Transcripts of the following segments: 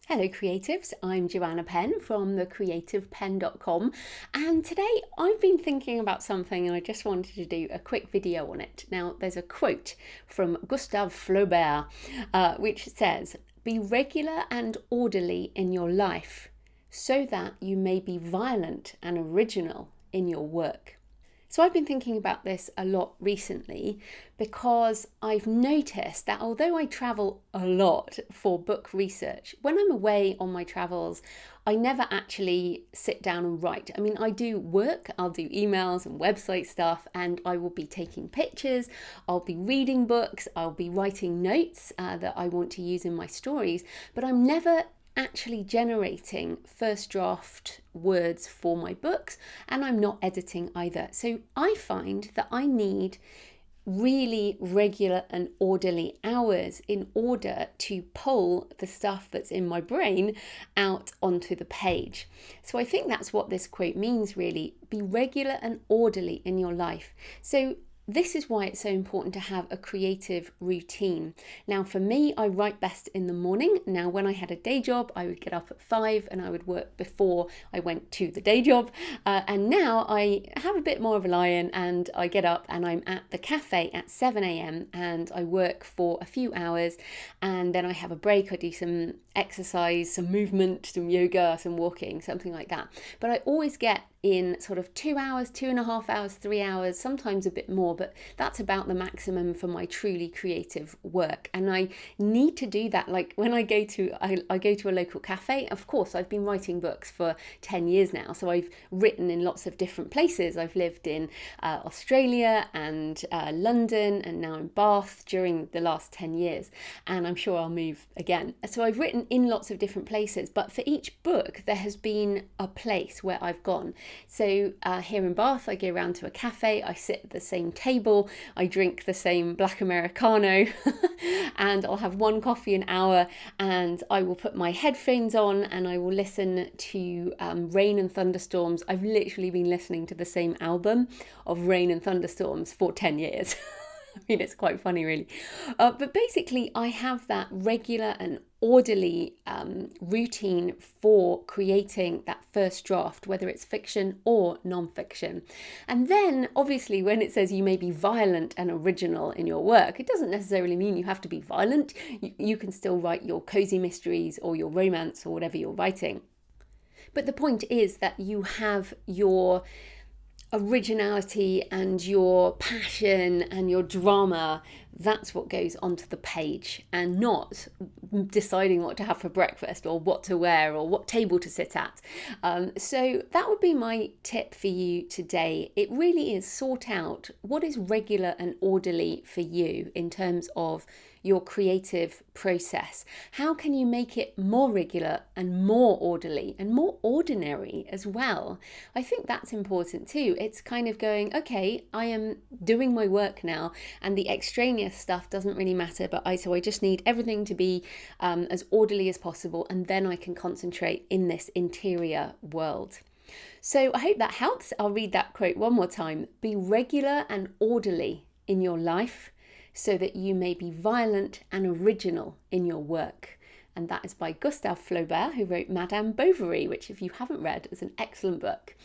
Hello creatives, I'm Joanna Penn from thecreativepenn.com, and today I've been thinking about something and I just wanted to do a quick video on it. Now there's a quote from Gustave Flaubert which says, "Be regular and orderly in your life so that you may be violent and original in your work." So I've been thinking about this a lot recently because I've noticed that although I travel a lot for book research, when I'm away on my travels, I never actually sit down and write. I mean, I do work, I'll do emails and website stuff, and I will be taking pictures, I'll be reading books, I'll be writing notes that I want to use in my stories, but I'm never actually generating first draft words for my books, and I'm not editing either. So I find that I need really regular and orderly hours in order to pull the stuff that's in my brain out onto the page. So I think that's what this quote means, really. Be regular and orderly in your life. So this is why it's so important to have a creative routine. Now for me, I write best in the morning. Now when I had a day job, I would get up at 5 and I would work before I went to the day job. And now I have a bit more of a lie-in and I get up and I'm at the cafe at 7 a.m. and I work for a few hours and then I have a break. I do some exercise, some movement, some yoga, some walking, something like that. But I always get in sort of 2 hours, 2.5 hours, 3 hours, sometimes a bit more, but that's about the maximum for my truly creative work. And I need to do that. Like when I go to a local cafe, of course, I've been writing books for 10 years now. So I've written in lots of different places. I've lived in Australia and London and now in Bath during the last 10 years. And I'm sure I'll move again. So I've written in lots of different places, but for each book, there has been a place where I've gone. So here in Bath, I go around to a cafe, I sit at the same table, I drink the same black Americano and I'll have one coffee an hour and I will put my headphones on and I will listen to Rain and Thunderstorms. I've literally been listening to the same album of Rain and Thunderstorms for 10 years. I mean, it's quite funny, really. But basically, I have that regular and orderly routine for creating that first draft, whether it's fiction or non-fiction. And then, obviously, when it says you may be violent and original in your work, it doesn't necessarily mean you have to be violent. You can still write your cozy mysteries or your romance or whatever you're writing. But the point is that you have your originality and your passion and your drama. That's what goes onto the page, and not deciding what to have for breakfast or what to wear or what table to sit at. So that would be my tip for you today. It really is sort out what is regular and orderly for you in terms of your creative process. How can you make it more regular and more orderly and more ordinary as well? I think that's important too. It's kind of going, okay, I am doing my work now and the extraneous stuff doesn't really matter, but I just need everything to be as orderly as possible, and then I can concentrate in this interior world. So I hope that helps. I'll read that quote one more time. Be regular and orderly in your life so that you may be violent and original in your work. And that is by Gustave Flaubert, who wrote Madame Bovary, which if you haven't read is an excellent book.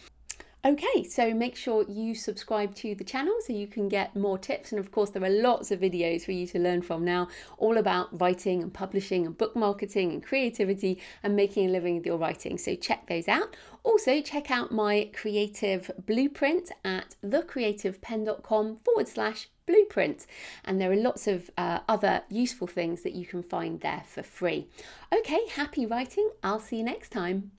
Okay, so make sure you subscribe to the channel so you can get more tips. And of course, there are lots of videos for you to learn from now, all about writing and publishing and book marketing and creativity and making a living with your writing. So check those out. Also, check out my creative blueprint at thecreativepenn.com/blueprint. And there are lots of other useful things that you can find there for free. Okay, happy writing. I'll see you next time.